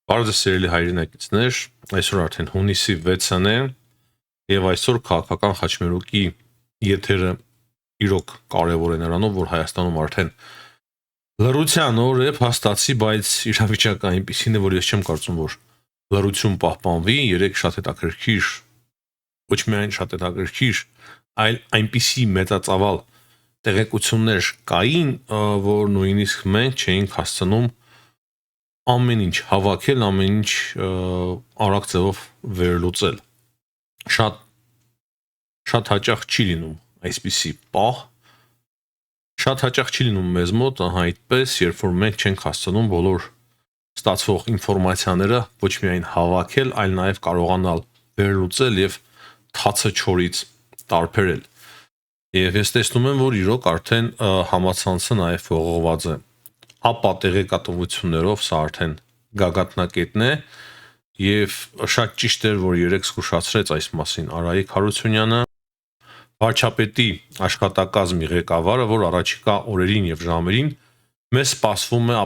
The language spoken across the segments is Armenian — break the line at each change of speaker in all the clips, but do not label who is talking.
Բարև սիրելի հայրենակիցներ, այսօր արդեն հունիսի 6-ն է եւ այսօր քաղաքական խաչմերուկի եթերը իրոք կարեւոր է նրանով, որ Հայաստանում արդեն լռության օր է փաստացի, բայց իրավիճակը այնպեսին է, որ ես չեմ կարծում, որ լռություն պահպանվի, երեք շատ հետաքրքիր, ոչ միայն շատ հետաքրքիր, այլ այնպիսի մեծածավալ տեղեկություններ կային, որ նույնիսկ մենք չէինք հասցնում ամեն ինչ հավաքել, ամեն ինչ արագ ձևով վերլուծել։ Շատ հաճախ չի լինում այսպիսի պահ։ Շատ հաճախ չի լինում մեզ մոտ այդպես, երբ որ մենք չենք հասցնում բոլոր ստացվող ինֆորմացիաները ոչ միայն հավաքել, այլ նաև կարողանալ վերլուծել եւ թացը չորից տարբերել։ Եվ ես տեսնում եմ, որ իրոք արդեն համացանցը նաև ողողված է ապա տեղեկատվություններով, սա արդեն գագաթնակետն է եւ շատ ճիշտ էր, որ երեք զգուշացրեց այս մասին Արայիկ Հարությունյանը, վարչապետի աշխատակազմի ղեկավարը, որ առաջիկա օրերին եւ ժամերին մեզ սպասվում է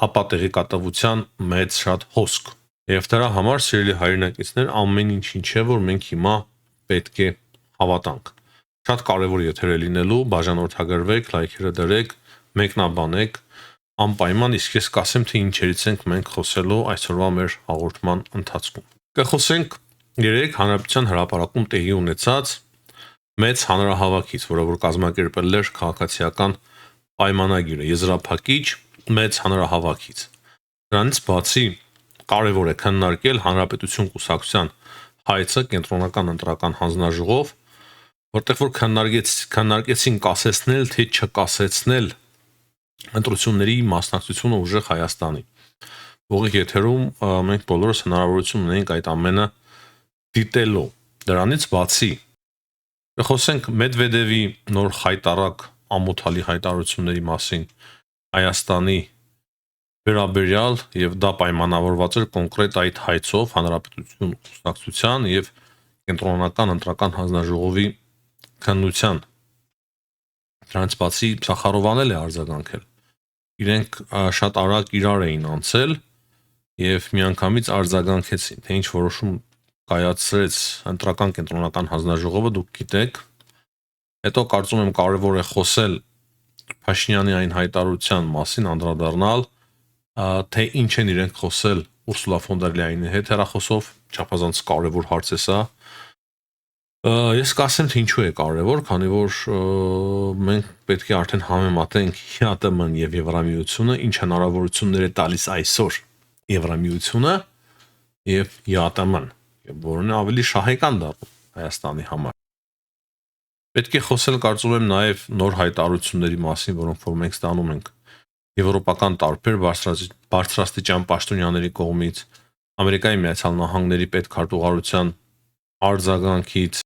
ապա տեղեկատվության մեծ շատ հոսք։ Եվ դրա համար սիրելի հայրենակիցներ, ամեն ինչ է, որ մենք հիմա պետք է հավատանք։ Շատ կարևոր եթեր է լինելու, բաժանորդագրվեք, լայքերը դրեք, մեկնաբանեք, անպայման, իսկ ես կասեմ, թե ինչերից ենք մենք խոսելու այսօրվա մեր հաղորդման ընթացքում։ Կխոսենք երեք հանրապետության հրապարակում տեղի ունեցած մեծ հանրահավաքից, որը որ կազմակերպել էր քաղաքացիական պայմանագիրը, եզրափակիչ մեծ հանրահավաքից։ Դրանից բացի կարևոր է քննարկել հանրապետություն կուսակցության հայցը կենտրոնական ընտրական հանձնաժողով, որտեղ որ քննարկեցին կասեցնել, թե չկասեցնել ընտրությունների մասնակցությունը ուժեղ Հայաստանի։ Ուղիղ եթերում մենք բոլորս հնարավորություն ունենք այդ ամենը դիտելու։ Դրանից բացի խոսենք Մեդվեդևի նոր հայտարարակ ամոթալի հայտարարությունների մասին Հայաստանի վերաբերյալ եւ դա պայմանավորված էր կոնկրետ այդ հայցով հանրապետություն կուսակցության եւ կենտրոնական ընտրական հանձնաժողովի քննության։ Դրանից բացի Սախարովան էլ է արձագանքել։ Իրենք շատ արագ իրար էին անցել եւ միանգամից արձագանքեցին, թե ինչ որոշում կայացրեց ընտրական կենտրոնական հանձնաժողովը, դուք գիտեք։ Հետո կարծում եմ կարևոր է խոսել Փաշինյանի այն հայտարարության մասին, անդրադառնալ, թե ինչ են իրենք խոսել Ուրսուլա ֆոն դեր Լայենի հետ հեռախոսով, չափազանց կարևոր հարց է սա։ Ես կասեմ, թե ինչու է կարևոր, քանի որ մենք պետք է արդեն համեմատենք ՀԱՏՄ-ն եւ Եվրամիությունը, ինչ հնարավորություններ է տալիս այսօր Եվրամիությունը եւ ՀԱՏՄ-ն, որն է ավելի շահեկան դառնում Հայաստանի համար։ Պետք է խոսել, կարծում եմ, նաեւ նոր հայտարարությունների մասին, որոնք որ մենք ստանում ենք եվրոպական տարբեր բարձրաստիճան պաշտոնյաների կողմից, Ամերիկայի Միացյալ Նահանգների պետքարտուղարության արձագանքից,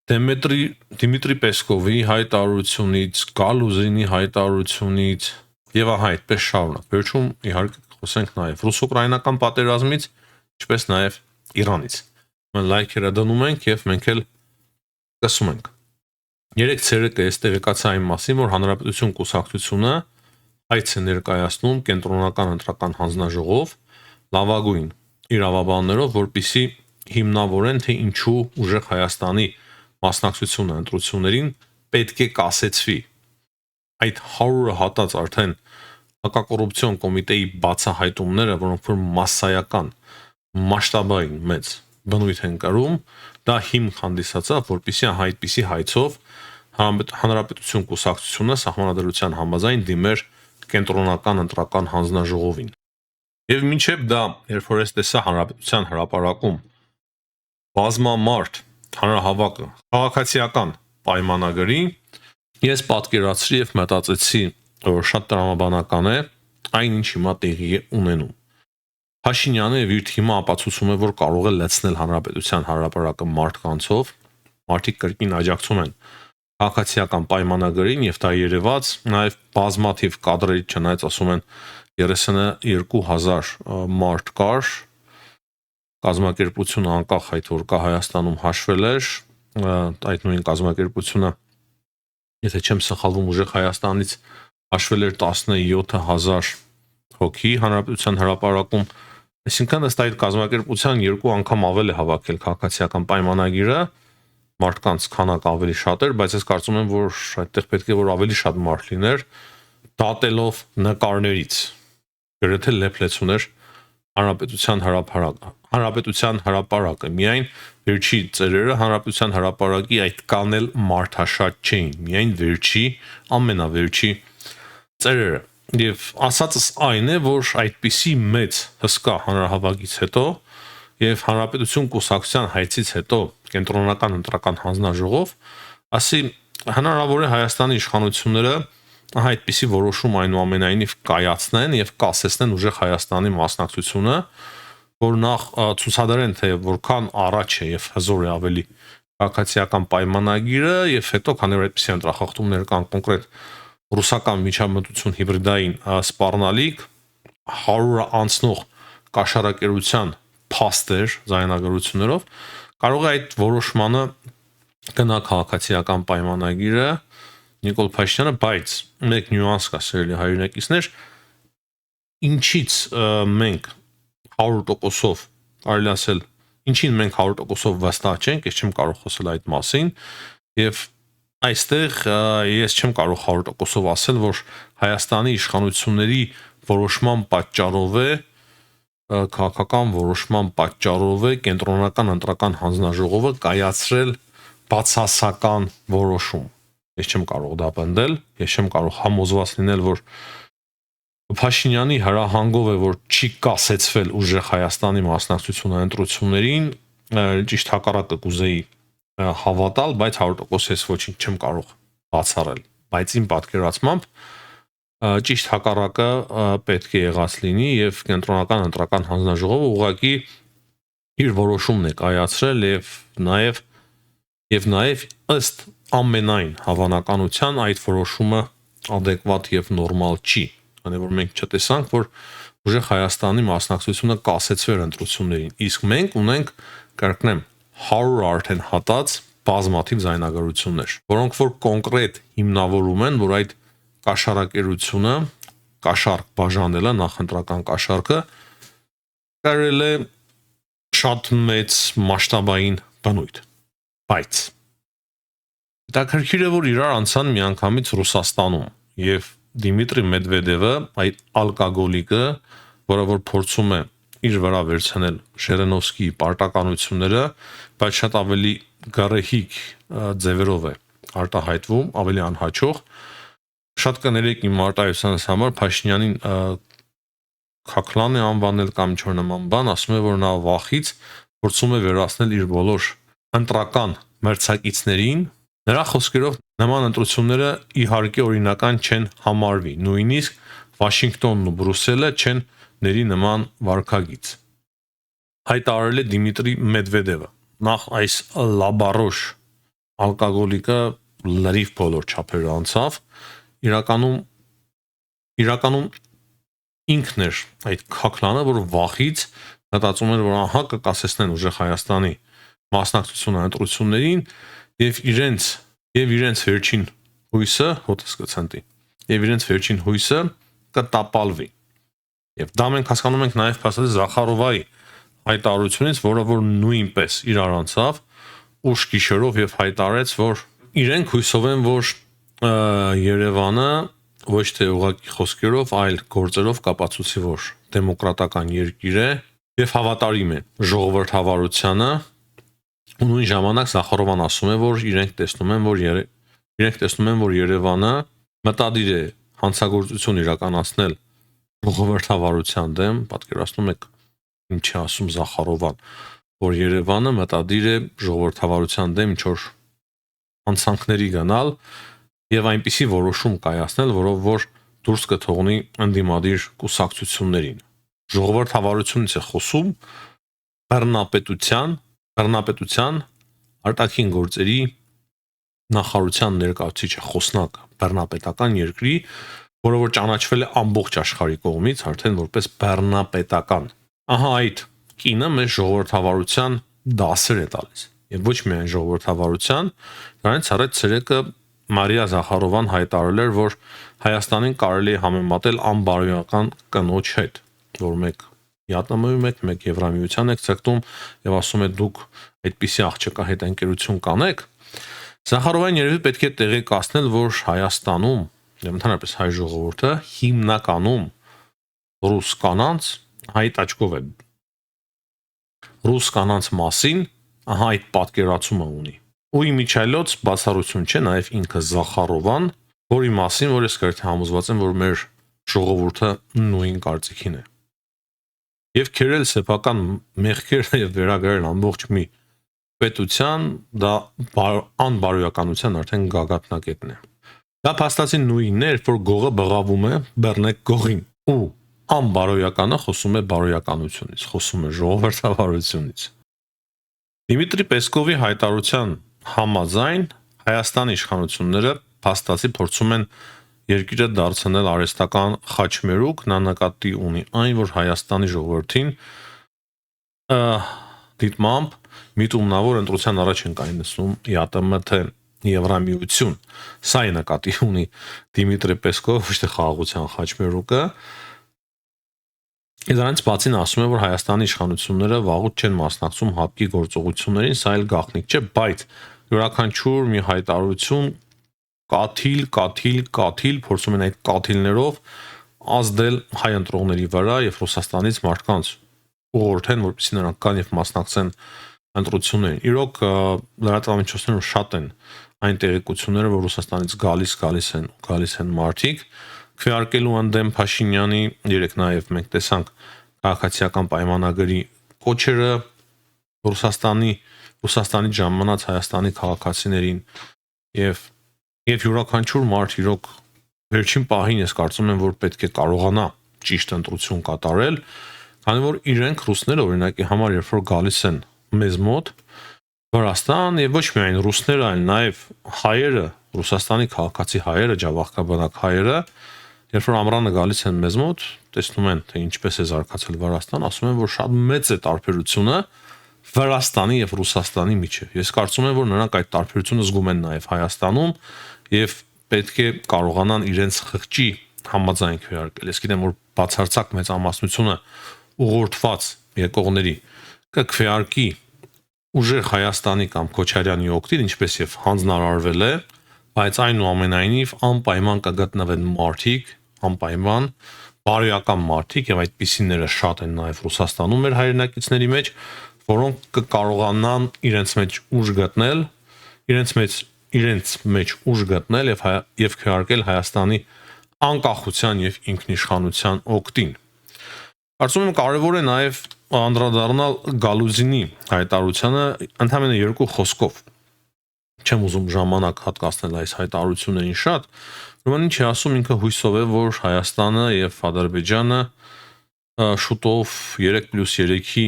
Դիմիտրի Պեսկովի հայտարարությունից, Գալուզինի հայտարարությունից եւ ահա այդպես շարունակ։ Վերջում իհարկե խոսենք նաեւ ռուս-ուկրաինական պատերազմից, ինչպես նաեւ Իրանից։ Մենք լայքերը դնում ենք եւ մենք էլ լսում ենք։ Երեք ցերեկը ես տեղեկացա այն մասին, որ հանրապետություն կուսակցությունը այց է ներկայացնում կենտրոնական ընտրական հանձնաժողով լավագույն իրավաբաններով, որպիսի հիմնավորեն, թե ինչու ուժեղ Հայաստանի մասնակցությունը ընտրություններին պետք է կասեցվի։ Այդ 100-ը հատած արդեն հակակոռուպցիոն կոմիտեի բացահայտումները, որոնք որ massայական, մասշտաբային մեծ բնույթ են կրում, դա հիմք հանդիսացավ, որպիսի այդպիսի հայցով հանրապետություն կուսակցությունը սահմանադրության համաձայն դիմեր կենտրոնական ընտրական հանձնաժողովին։ Եվ մինչև դա, երբ որ ես տեսա հանրապետության հրապարակում բազմամարդ հանրահավաքը քաղաքացիական պայմանագրի, ես պատկերացրի եւ մտածեցի, որ շատ տրամաբանական է այն ինչ հիմա տեղի է ունենում։ Փաշինյանը եւ իր թիմը ապացուցում է, որ կարող է լցնել հանրապետության հրապարակը մարդկանցով, մարդիկ կրկին աջակցում են քաղաքացիական պայմանագրին եւ դա երևաց նաեւ բազմաթիվ կադրերի չնայած ասում են 32,000 մարդ կար, կազմակերպությունը անկախ այդ որ կա Հայաստանում հաշվել էր, այդ նույն կազմակերպությունը, եթե չեմ սխալվում, ուժեղ Հայաստանից հաշվել էր 17,000 հոգի հանրապետության հրապարակում, այսինքն ըստ այդ կազմակերպության 2 անգամ ավել է հավաքել քաղաքացիական պայմանագիրը, մարդկանց քանակ ավելի շատ էր, բայց ես կարծում եմ, որ այդտեղ պետք է որ ավելի շատ մարդ լիներ, դատելով նկարներից, գրեթե լեփլեցուներ հանրապետության հրապարակը, միայն վերջի ծերերը հանրապետության հրապարակի այդ կանել մարդաշատ չէին, միայն վերջի, ամենավերջի ծերերը։ Եվ ասածս այն է, որ այդպիսի մեծ հսկա հանրահավաքից հետո եւ հանրապետություն կուսակցության հայցից հետո կենտրոնական ընտրական հանձնաժողով, ասի հնարավոր է Հայաստանի իշխանությունները այդպիսի որոշում այնուամենայնիվ կայացնեն եւ կասեցնեն ուժեղ Հայաստանի մասնակցությունը, որ նախ ցուցադրեն թե որքան առաջ է եւ հզոր է ավելի քաղաքացիական պայմանագիրը եւ հետո քանի որ այդպիսի ընտրախախտումներ կան կոնկրետ ռուսական միջամտություն հիբրիդային սպառնալիք 100-ը անցնող կաշառակերության փաստեր զայնագրություններով կարող է այդ որոշմանը գնա քաղաքացիական պայմանագիրը Նիկոլ Փաշինյանը, բայց մեկ նյուանս կա սիրելի հայրենակիցներ, ինչից մենք 100%-ով կարելի ասել, ինչին մենք 100%-ով վստահ չենք, ես չեմ կարող խոսել այդ մասին, եւ այստեղ ես չեմ կարող 100%-ով ասել, որ Հայաստանի իշխանությունների որոշման պատճառով է քաղաքական որոշման պատճառով է կենտրոնական ընտրական հանձնաժողովը կայացրել բացասական որոշում։ Ես չեմ կարող դա պնդել, ես չեմ կարող համոզված լինել, որ Փաշինյանի հրահանգով է, որ չի կասեցվել ուժեղ Հայաստանի մասնակցությունը ընտրություններին, ճիշտ հակառակը կուզեի հավատալ, բայց 100% ես ոչինչ չեմ կարող բացառել, բայց իմ պատկերացմամբ ճիշտ հակառակը պետք է եղած լինի եւ կենտրոնական ընտրական հանձնաժողովը ուղղակի իր որոշումն է կայացրել եւ նաեւ ըստ ամենայն հավանականության այդ որոշումը adekvat եւ նորմալ չի, քանի որ մենք չտեսանք, որ ուժեղ Հայաստանի մասնակցությունը կասեցվեր ընտրություններին, իսկ մենք ունենք կրկնեմ 100 արդեն հատած բազմաթիվ զայնագրություններ, որոնք որ կոնկրետ հիմնավորում են, որ այդ կաշառակերությունը, կաշառք բաժանելը, նախընտրական կաշառքը կարել է շատ մեծ մասշտաբային բնույթ, բայց հետաքրքիր է, որ իրար անցան միանգամից Ռուսաստանում եւ Դիմիտրի Մեդվեդևը, այդ ալկոգոլիկը, որը որ փորձում է իր վրա վերցնել Շերենովսկիի պարտականությունները, բայց շատ ավելի գարեհիկ ձևերով է արտահայտվում, ավելի անհաջող շատ կներեք իմ արտահայտությունս համար Փաշինյանին Քաքլան է անվանել կամ ինչ-որ նման բան, ասում է, որ նա վախից փորձում է վերացնել իր բոլոր ընտրական մրցակիցներին, նրա խոսքերով նման ընտրությունները իհարկե օրինական չեն համարվի, նույնիսկ Վաշինգտոնն ու Բրյուսելը չեն ների նման վարքագիծ։ Հայտարարել է Դիմիտրի Մեդվեդևը, նախ այս լաբարոշ ալկոգոլիկը լրիվ բոլոր չափերը անցավ, իրականում ինքն էր այդ Քաքլանը, որ վախից մտածում էր, որ ահա կկասեցնեն ուժեղ Հայաստանի մասնակցությունը ընտրություններին եւ իրենց վերջին հույսը հոտս կցանտի եւ իրենց վերջին հույսը կտապալվի։ Եվ դա մենք հասկանում ենք նաեւ փաստորեն Զախարովայի հայտարարությունից, որը որ նույնպես իրար անցավ ուշ գիշերով եւ հայտարարեց, որ իրենք հույսով են, որ Երևանը ոչ թե ուղղակի խոսքերով, այլ գործերով կապացուցի, որ դեմոկրատական երկիր է եւ հավատարիմ է ժողովրդավարությանը, ու նույն ժամանակ Զախարովան ասում է, որ իրենք տեսնում են, որ Երևանը մտադիր է հանցագործություն իրականացնել ժողովրդավարության դեմ, պատկերացնում եք ինչ է ասում Զախարովան, որ Երևանը մտադիր է ժողովրդավարության դեմ ինչ-որ հանցանքների գնալ եւ այնպիսի որոշում կայացնել, որով որ դուրս կթողնի ընդդիմադիր կուսակցություններին։ Ժողովրդավարությունից է խոսում բռնապետության արտաքին գործերի նախարարության ներկայացուցիչը խոսնակ բռնապետական երկրի, որը որ ճանաչվել է ամբողջ աշխարհի կողմից արդեն որպես բռնապետական։ Ահա այդ կինը մեզ ժողովրդավարության դասեր է տալիս։ Եվ ոչ միայն ժողովրդավարության, դրանից առաջ ցերեկը Մարիա Զախարովան հայտարարել էր, որ Հայաստանին կարելի է համեմատել անբարոյական կնոջ հետ, որ մեկ ԵԱՏՄ-ում եք, մեկ Եվրամիության եք ցկտում եւ ասում եք դուք այդպիսի աղջկա հետ ընկերություն կանեք։ Զախարովան երևի պետք է տեղեկացնել, որ Հայաստանում եւ ընդհանրապես հայ ժողովուրդը հիմնականում ռուս կանանց հայտ աչքով է ռուս կանանց մասին այդ պատկերացումը ունի։ Ու իմիջիայլոց բացառություն չէ նաև ինքը Զախարովան, որի մասին որ ես գրեթե համոզված եմ, որ մեր ժողովուրդը նույն կարծիքին է։ Եվ քերել սեփական մեղքերը եւ վերագրել ամբողջ մի պետության դա անբարոյականության արդեն գագաթնակետն է։ Դա փաստացի նույնն է, որ գողը բղավում է բեռնեք գողին ու անբարոյականը խոսում է բարոյականությունից, խոսում է ժողովրդավարությունից։ Դիմիտրի Պեսկովի հայտարարության համաձայն Հայաստանի իշխանությունները փաստացի փորձում են երկիրը դարձնել արհեստական խաչմերուկ, նա նկատի ունի այն, որ Հայաստանի ժողովրդին դիտմամբ միտումնավոր ընտրության առաջ են կայացնում ԵԱՏՄ թե Եվրամիություն։ Սա է նկատի ունի Դիմիտրի Պեսկովը, ոչ թե խաղաղության խաչմերուկը։ Դրանից բացի նա ասում է, որ Հայաստանի իշխանությունները վաղուց չեն մասնակցում հապկի գործողություններին, սա էլ գաղտնիք չէ, բայց յուրաքանչյուր մի հայտարարություն կաթիլ փորձում են այդ կաթիլներով ազդել հայ ընտրողների վրա եւ Ռուսաստանից մարդկանց ուղղորդեն, որպեսզի նրանք կան եւ մասնակցեն ընտրություններին։ Իրոք լրատվամիջոցներում շատ են այն տեղեկությունները, որ Ռուսաստանից գալիս են մարդիկ քվեարկելու ընդդեմ Փաշինյանի, երեք նաեւ մենք տեսանք քաղաքացիական պայմանագրի կոչերը Ռուսաստանի ժամանած Հայաստանի քաղաքացիներին եւ յուրաքանչյուր մարդ իրոք վերջին պահին ես կարծում եմ, որ պետք է կարողանա ճիշտ ընտրություն կատարել, քանի որ իրենք ռուսները օրինակի համար երբ որ գալիս են մեզ մոտ Վրաստան եւ ոչ միայն ռուսները, այլ նաեւ հայերը, Ռուսաստանի քաղաքացի հայերը, ջավախքաբնակ հայերը, երբ որ ամռանը գալիս են մեզ մոտ, տեսնում են թե ինչպես է զարգացել Վրաստան, ասում են, որ շատ մեծ է տարբերությունը Վրաստանի եւ Ռուսաստանի միջեւ։ Ես կարծում եմ, որ նրանք այդ տարբերությունը զգում են նաեւ Հայաստանում եւ պետք է կարողանան իրենց խղճի համաձայն քվեարկել։ Ես գիտեմ, որ բացարձակ մեծամասնությունը ուղղորդված եկողների կքվեարկի ուժեղ Հայաստանի կամ Քոչարյանի օգտին, ինչպես եւ հանձնարարվել է, բայց այնուամենայնիվ անպայման կգտնվեն մարդիկ, անպայման բարոյական մարդիկ եւ այդպիսիները շատ են նաեւ Ռուսաստանում մեր հայրենակիցների մեջ, որոնք կկարողանան իրենց մեջ ուժ գտնել եւ քվեարկել Հայաստանի անկախության եւ ինքնիշխանության օգտին։ Կարծում եմ կարևոր է նաեւ անդրադառնալ Գալուզինի հայտարարությանը ընդհանրապես երկու խոսքով։ Չեմ ուզում ժամանակ հատկացնել այս հայտարարություններին շատ, ուրեմն ինչ է ասում ինքը հույսով է, որ Հայաստանը եւ Ադրբեջանը շուտով 3+3-ի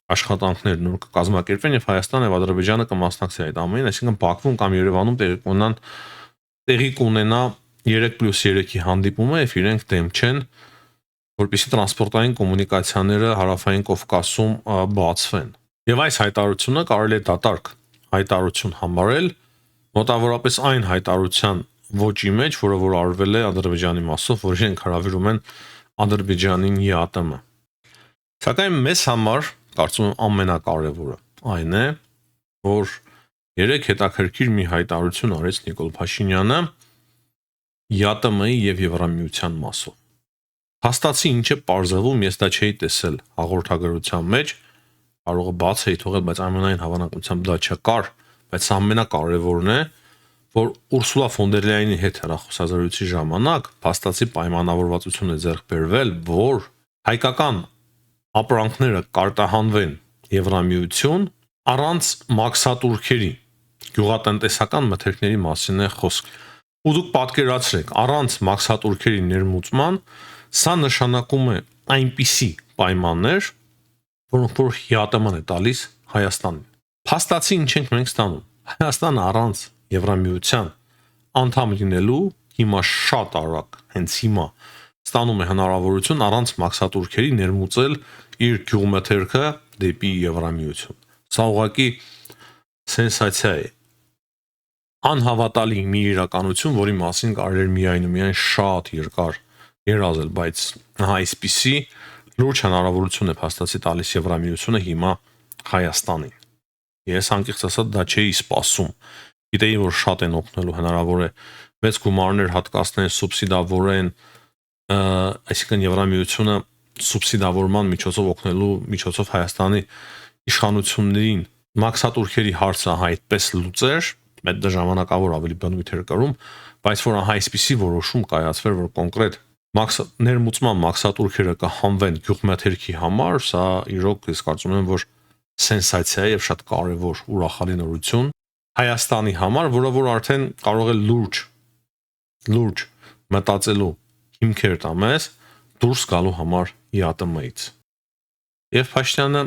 աշխատանքներ նոր կկազմակերպվեն եւ Հայաստանը եւ Ադրբեջանը կմասնակցեն այդ ամենին, այսինքն Բաքվում կամ Երևանում տեղի կունենա 3+3-ի հանդիպումը եւ իրենք դեմ չեն, որպեսզի տրանսպորտային կոմունիկացիաները հարավային Կովկասում բացվեն։ Եվ այս հայտարարությունը կարելի է դատարկ հայտարարություն համարել մոտավորապես այն հայտարարության ոճի մեջ, որը որ արվել է Ադրբեջանի մասով, որ իրենք հրավիրում են Ադրբեջանին ԵԱՏՄ։ Սակայն մեզ համար կարծում եմ ամենակարևորը այն է, որ երեք հետաքրքիր մի հայտարարություն արեց Նիկոլ Փաշինյանը ԵԱՏՄ-ի եւ Եվրամիության մասով։ Հաստացի ինչ է պարզվում, ես դա չէի տեսել հաղորդագրության մեջ, կարող է բաց էի թողել, բայց ամենայն հավանականությամբ դա չկար, բայց սա ամենակարևորն է, որ Ուրսուլա ֆոն դեր Լեյենի հետ հեռախոսազրույցի ժամանակ փաստացի պայմանավորվածություն է ձեռք բերվել, որ հայկական ապրանքները կարտահանվեն Եվրամիություն առանց մաքսատուրքերի, գյուղատնտեսական մթերքների մասին է խոսք։ Ու դուք պատկերացրեք, առանց մաքսատուրքերի ներմուծման սա նշանակում է այնպիսի պայմաններ, որոնք որ ԵԱՏՄ-ն է տալիս Հայաստանին։ Փաստացի ինչ ենք մենք ստանում։ Հայաստանը առանց Եվրամիության անդամ լինելու հիմա շատ արագ, հենց հիմա ստանում է հնարավորություն առանց մաքսատուրքերի ներմուծել իր գյուղմթերքը դեպի Եվրամիություն։ Սա ուղղակի սենսացիա է։ անհավատալի մի իրականություն, որի մասին կարելի էր միայն ու միայն շատ երկար երազել, բայց այսպիսի լուրջ հնարավորություն է փաստացի տալիս Եվրամիությունը հիմա Հայաստանին։ Ես անկեղծ ասած դա չէի սպասում։ Գիտեի, որ շատ են օգնելու, հնարավոր է մեծ գումարներ հատկացնեն, սուբսիդավորեն, այսինքն Եվրամիությունը սուբսիդավորման միջոցով օգնելու միջոցով Հայաստանի իշխանություններին մաքսատուրքերի հարցը այդպես լուծեր, այդ ժամանակավոր ավելի բնույթ էր կրում, բայց որ այսպիսի որոշում կայացվեր, որ կոնկրետ ներմուծման մաքսատուրքերը կհանվեն գյուղմեթերքի համար, սա իրոք ես կարծում եմ, որ սենսացիա է եւ շատ կարեւոր ուրախալի նորություն Հայաստանի համար, որը որ արդեն կարող է լուրջ մտածելու հիմքեր տա մեզ դուրս գալու համար ԵԱՏՄ-ից։ Եվ Փաշինյանը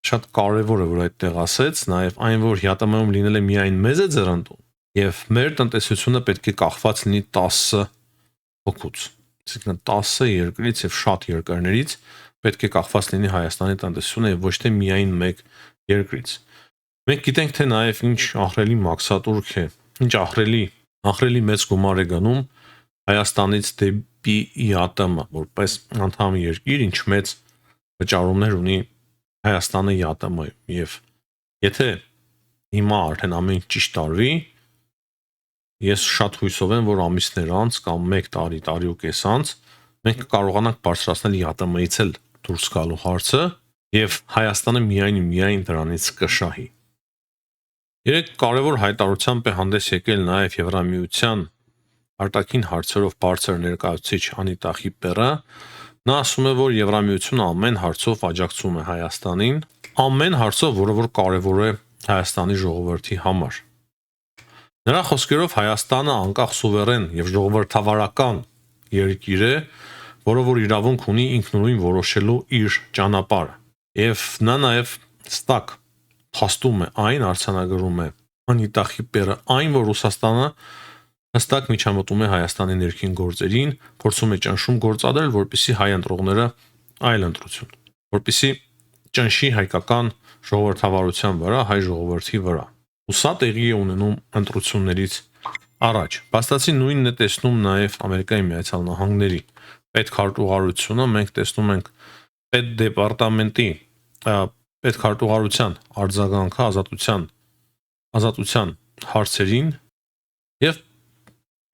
շատ կարևոր է, որ այդտեղ ասեց, նաև այն, որ ԵԱՏՄ-ում լինելը միայն մեզ է ձեռնտու, եւ մեր տնտեսությունը պետք է կախված լինի 10 հոգուց, այսինքն 10 երկրից եւ շատ երկրներից պետք է կախված լինի Հայաստանի տնտեսությունը եւ ոչ թե միայն մեկ երկրից։ Մենք գիտենք, թե նաև ինչ ահռելի մաքսատուրք է, ինչ ահռելի մեծ գումար է գնում Հայաստանից դեպի ԵԱՏՄ, որպես անդամ երկիր, ինչ մեծ վճարումներ ունի Հայաստանը ԵԱՏՄ-ում, եւ եթե հիմա արդեն ամեն ճիշտ տարվի, ես շատ հույսով եմ, որ ամիսներ անց կամ 1 տարի ու կես անց մենք կարողանանք բարձրացնել ԵԱՏՄ-ից էլ դուրս գալու հարցը եւ Հայաստանը միայն դրանից կշահի։ Երեք կարևոր հայտարարությամբ է հանդես եկել նաև Եվրամիության արտաքին հարցերով բարձր ներկայացուցիչ Անիտա Խիպերը։ Նա ասում է, որ Եվրամիությունը ամեն հարցով աջակցում է Հայաստանին, ամեն հարցով, որը որ կարևոր է Հայաստանի ժողովրդի համար։ Նրա խոսքերով Հայաստանը անկախ սուվերեն եւ ժողովրդավարական երկիր է, որը որ իրավունք ունի ինքնուրույն որոշելու իր ճանապարհը։ Եվ նա նաև ստակ փաստում է այն, արձանագրում է Անիտա Խիպերը, այն, որ Ռուսաստանը հստակ միջամտում է Հայաստանի ներքին գործերին, փորձում է ճնշում գործադրել, որպեսզի հայ ընտրողները այլ ընտրություն, որպեսզի ճնշի հայկական ժողովրդավարության վրա, հայ ժողովրդի վրա։ Ու սա տեղի է ունենում ընտրություններից առաջ։ Փաստացի նույնն է տեսնում նաև Ամերիկայի Միացյալ Նահանգների պետքարտուղարությունը, մենք տեսնում ենք պետդեպարտամենտի պետքարտուղարության արձագանքը ազատության հարցերին եւ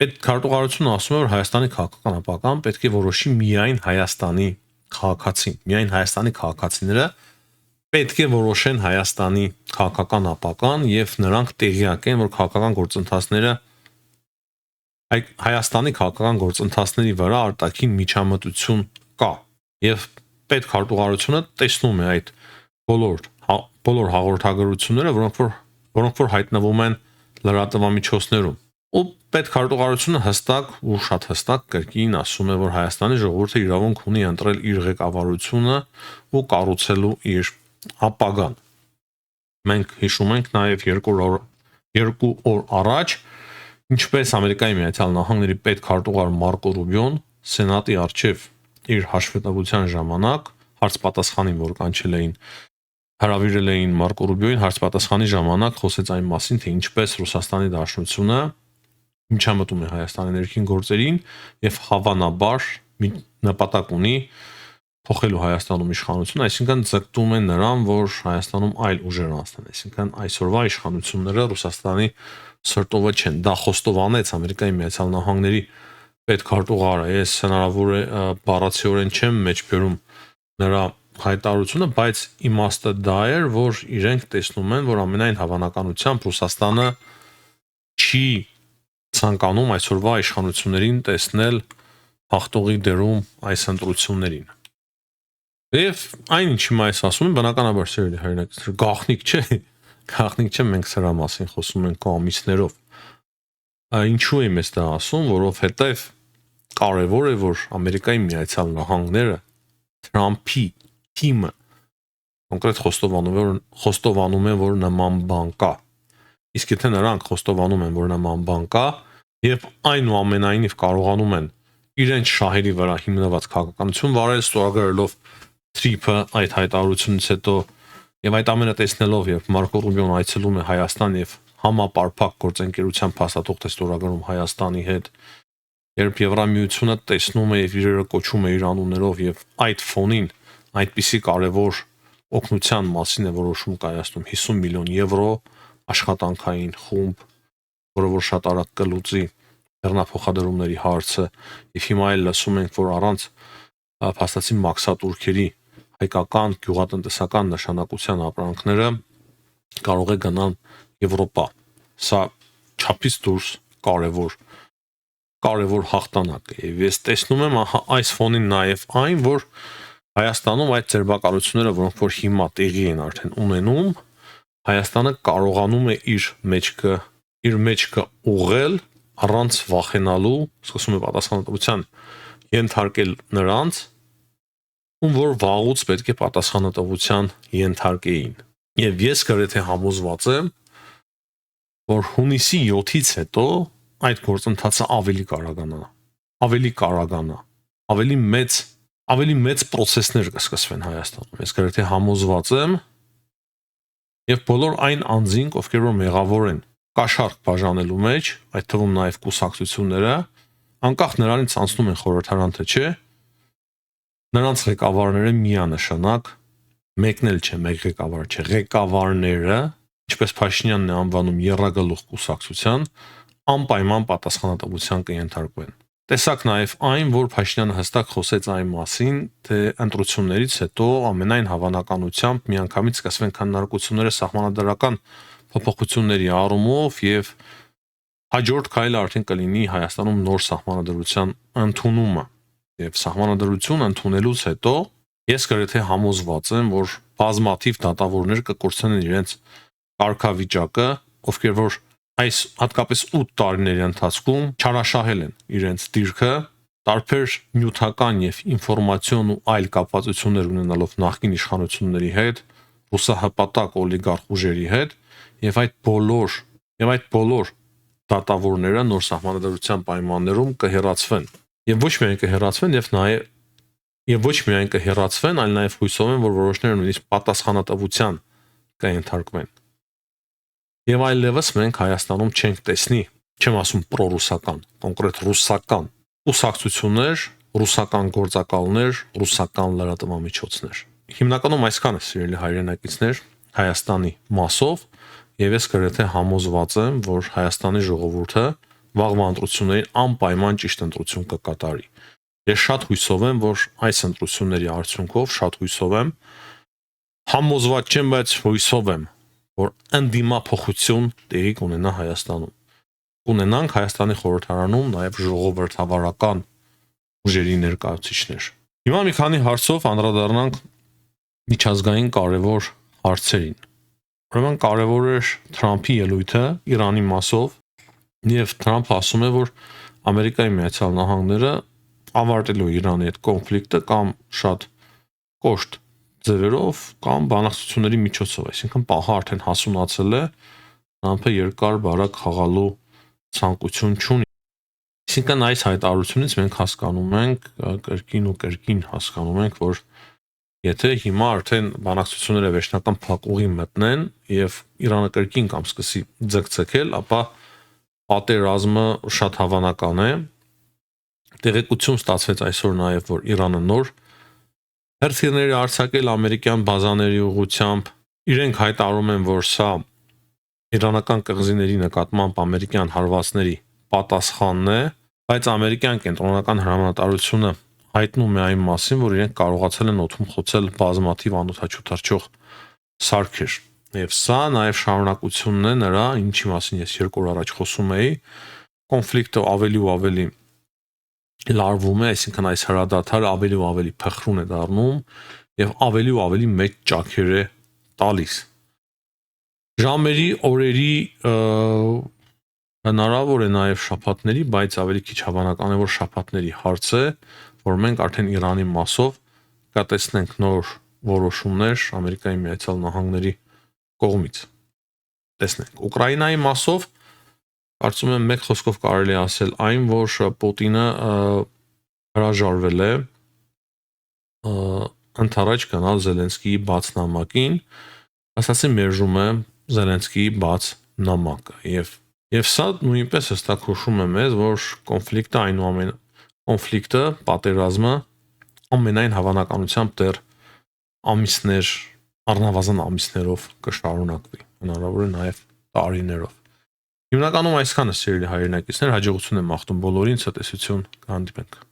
պետքարտուղարությունը ասում է, որ Հայաստանի քաղաքական ապագան պետք է որոշի միայն Հայաստանի քաղաքացին, միայն Հայաստանի քաղաքացիները պետք է որոշեն Հայաստանի քաղաքական ապագան եւ նրանք տեղյակ են, որ քաղաքական գործընթացները Հայաստանի քաղաքական գործընթացների վրա արտաքին միջամտություն կա եւ պետքարտուղարությունը տեսնում է այդ բոլոր հաղորդագրությունները, որոնք որ հայտնվում են լրատվամիջոցներում։ Ու պետքարտուղարությունը հստակ ու շատ հստակ կրկին ասում է, որ Հայաստանի ժողովուրդը իրավունք ունի ընտրել իր ղեկավարությունը ու կառուցելու իր ապագան։ Մենք հիշում ենք նաև 2 օր առաջ, ինչպես Ամերիկայի Միացյալ Նահանգների պետքարտուղար Մարկո Ռուբիոն Սենատի առջև իր հաշվետվության ժամանակ հարցպատասխանին, որ կանչել էին հրավիրել էին Մարկո Ռուբիոին, հարցպատասխանի ժամանակ խոսեց այն մասին, թե ինչպես Ռուսաստանի Դաշնությունը միջամտում է Հայաստանի ներքին գործերին եւ հավանաբար նպատակ ունի փոխելու Հայաստանում իշխանությունը, այսինքն ձգտում են նրան, որ Հայաստանում այլ ուժեր անցնեն, այսինքն այսօրվա իշխանությունները Ռուսաստանի սրտովը չեն։ Դա խոստովանեց Ամերիկայի Միացյալ Նահանգների պետքարտուղարը։ Ես հնարավոր է բառացիորեն չեմ մեջբերում նրա հայտարարությունը, բայց իմաստը դա էր, որ իրենք տեսնում են, որ ամենայն հավանականությամբ Ռուսաստանը չի ցանկանում այսօրվա իշխանություններին տեսնել հաղթողի դերում այս ընտրություններին։ Եվ այն ինչ հիմա ես ասում եմ, բնականաբար սիրելի հայրենակիցներ, գաղտնիք չէ, մենք սրա մասին խոսում ենք կողմիցներով։ Ինչու եմ ես դա ասում, որովհետև կարևոր է, որ Ամերիկայի Միացյալ Նահանգները Թրամփի թիմը կոնկրետ խոստովանում է, որ նման բան կա։ Իսկ եթե նրանք խոստովանում են, որ նման բան կա, եւ այնուամենայնիվ կարողանում են իրենց շահերի վրա հիմնված քաղաքականություն վարել, ստորագրելով Թրիփը այդ հայտարարությունից հետո եւ այդ ամենը տեսնելով, երբ Մարկո Ռուբիոն այցելում է Հայաստան եւ համապարփակ գործընկերության փաստաթուղթ է ստորագրում Հայաստանի հետ, երբ Եվրամիությունը տեսնում է եւ իրերը կոչում է իր անուններով եւ այդ ֆոնին այդպիսի կարևոր օգնության մասին է որոշում կայացնում 50 միլիոն եվրո աշխատանքային խումբ, որը որ շատ արագ կլուծի բեռնափոխադրումների հարցը եւ հիմա էլ լսում ենք, որ առանց փաստացի մաքսատուրքերի հայկական գյուղատնտեսական նշանակության ապրանքները կարող է գնան Եվրոպա։ Սա չափից դուրս կարևոր հաղթանակ է։ Եվ ես տեսնում եմ այս ֆոնին նաև այն, որ Հայաստանում այդ ձերբակալությունները, որոնք որ հիմա տեղի են արդեն ունենում, Հայաստանը կարողանում է իր մեջքը ուղղել առանց վախենալու, սկսում է պատասխանատվության ենթարկել նրանց, ում որ վաղուց պետք է պատասխանատվության ենթարկեին։ Եվ ես գրեթե համոզված եմ, որ հունիսի 7-ից հետո այդ գործընթացը ավելի մեծ process-ներ կսկսվեն Հայաստանում։ Ես գրեթե համոզված եմ, եւ բոլոր այն անձինք, ովքեր որ մեղավոր են կաշառք բաժանելու մեջ, այդ թվում նաեւ կուսակցությունները, անկախ նրանից անցնում են խորհրդարան թե չէ, նրանց ղեկավարները միանշանակ մեկն էլ չէ, մեկ ղեկավար չէ, ղեկավարները, ինչպես Փաշինյանն է անվանում եռագլուխ կուսակցության, անպայման պատասխանատվության կենթարկվեն։ Տեսակ նաև այն, որ Փաշինյանը հստակ խոսեց այն մասին, թե ընտրություններից հետո ամենայն հավանականությամբ միանգամից սկսվեն քննարկությունները սահմանադրական փոփոխությունների առումով եւ հաջորդ քայլը արդեն կլինի Հայաստանում նոր սահմանադրության ընդունումը։ Եվ սահմանադրություն ընդունելուց հետո ես գրեթե համոզված եմ, որ բազմաթիվ դատավորներ կկորցնեն իրենց կարգավիճակը, ովքեր որ այս հատկապես 8 տարիների ընթացքում չարաշահել են իրենց դիրքը, տարբեր նյութական եւ ինֆորմացիոն ու այլ կապվածություններ ունենալով նախկին իշխանությունների հետ, ռուսահպատակ օլիգարխ ուժերի հետ, եւ այդ բոլոր դատավորները նոր սահմանադրության պայմաններում կհեռացվեն։ Եվ ոչ միայն կհեռացվեն, այլ նաեւ հույսով եմ, որ որոշները նույնիսկ պատասխանատվության կենթարկվեն։ Եվ այլևս մենք Հայաստանում չենք տեսնի, չեմ ասում պրոռուսական, կոնկրետ ռուսական ուսակցություններ, ռուսական գործակալներ, ռուսական լրատվամիջոցներ։ Հիմնականում այսքանը սիրելի հայրենակիցներ Հայաստանի մասով, եւ ես գրեթե համոզված եմ, որ Հայաստանի ժողովուրդը վաղվա ընտրություններին անպայման ճիշտ ընտրություն կկատարի։ Ես շատ հույսով եմ, որ այս ընտրությունների արդյունքով շատ հույսով եմ, համոզված չեմ, բայց հույսով եմ, որ ընդդիմափոխություն տեղի կունենա Հայաստանում։ Կունենանք Հայաստանի խորհրդարանում նաև ժողովրդավարական ուժերի ներկայացուցիչներ։ Հիմա մի քանի հարցով անդրադառնանք միջազգային կարևոր հարցերին։ Ուրեմն կարևոր էր Թրամփի ելույթը Իրանի մասով, եւ Թրամփը ասում է, որ Ամերիկայի Միացյալ Նահանգները ավարտելու Իրանի հետ կոնֆլիկտը կամ շատ կոշտ ձևերով կամ բանակցությունների միջոցով, այսինքն պահը արդեն հասունացել է, Թրամփը երկար բարակ խաղալու ցանկություն չունի։ Այսինքն այս հայտարարությունից մենք հասկանում ենք, կրկին հասկանում ենք, որ եթե հիմա արդեն բանակցությունները վերջնական փակուղի մտնեն եւ Իրանը կրկին կամ սկսի ձգձգել, ապա պատերազմը շատ հավանական է։ Տեղեկություն ստացվեց այսօր նաեւ, որ Իրանը նոր հերթիռների արձակել ամերիկյան բազաների ուղղությամբ, իրենք հայտարարում են, որ սա իրանական կղզիների նկատմամբ ամերիկյան հարվածների պատասխանն է, բայց ամերիկյան կենտրոնական հրամանատարությունը հայտնում է այն մասին, որ իրենք կարողացել են օդում խոցել բազմաթիվ անօդաչու թռչող սարքեր։ Եվ սա նաև շարունակությունն է նրա, ինչի մասին ես 2 օր առաջ խոսում էի, կոնֆլիկտը ավելի ու ավելի լարվում է, այսինքն այս հրադադարը ավելի ու ավելի փխրուն է դառնում եւ ավելի ու ավելի մեծ ճաքեր է տալիս։ Ժամերի, օրերի, հնարավոր է նաև շաբաթների, բայց ավելի քիչ հավանական է, որ շաբաթների հարց է, որ մենք արդեն Իրանի մասով կտեսնենք նոր որոշումներ Ամերիկայի Միացյալ Նահանգների կողմից։ Տեսնենք։ Ուկրաինայի մասով կարծում եմ մեկ խոսքով կարելի է ասել այն, որ Պուտինը հրաժարվել է ընդառաջ գնալ Զելենսկիի բաց նամակին, ասացի մերժում է Զելենսկիի բաց նամակը եւ սա նույնպես հստակ հուշում է մեզ, որ կոնֆլիկտը, պատերազմը ամենայն հավանականությամբ դեռ ամիսներ, առնվազն ամիսներով կշարունակվի, հնարավոր է նաեւ տարիներով։ Հիմնականում այսքանը սիրելի հայրենակիցներ, հաջողություն եմ մաղթում բոլորին, ցտեսություն, կհանդիպենք։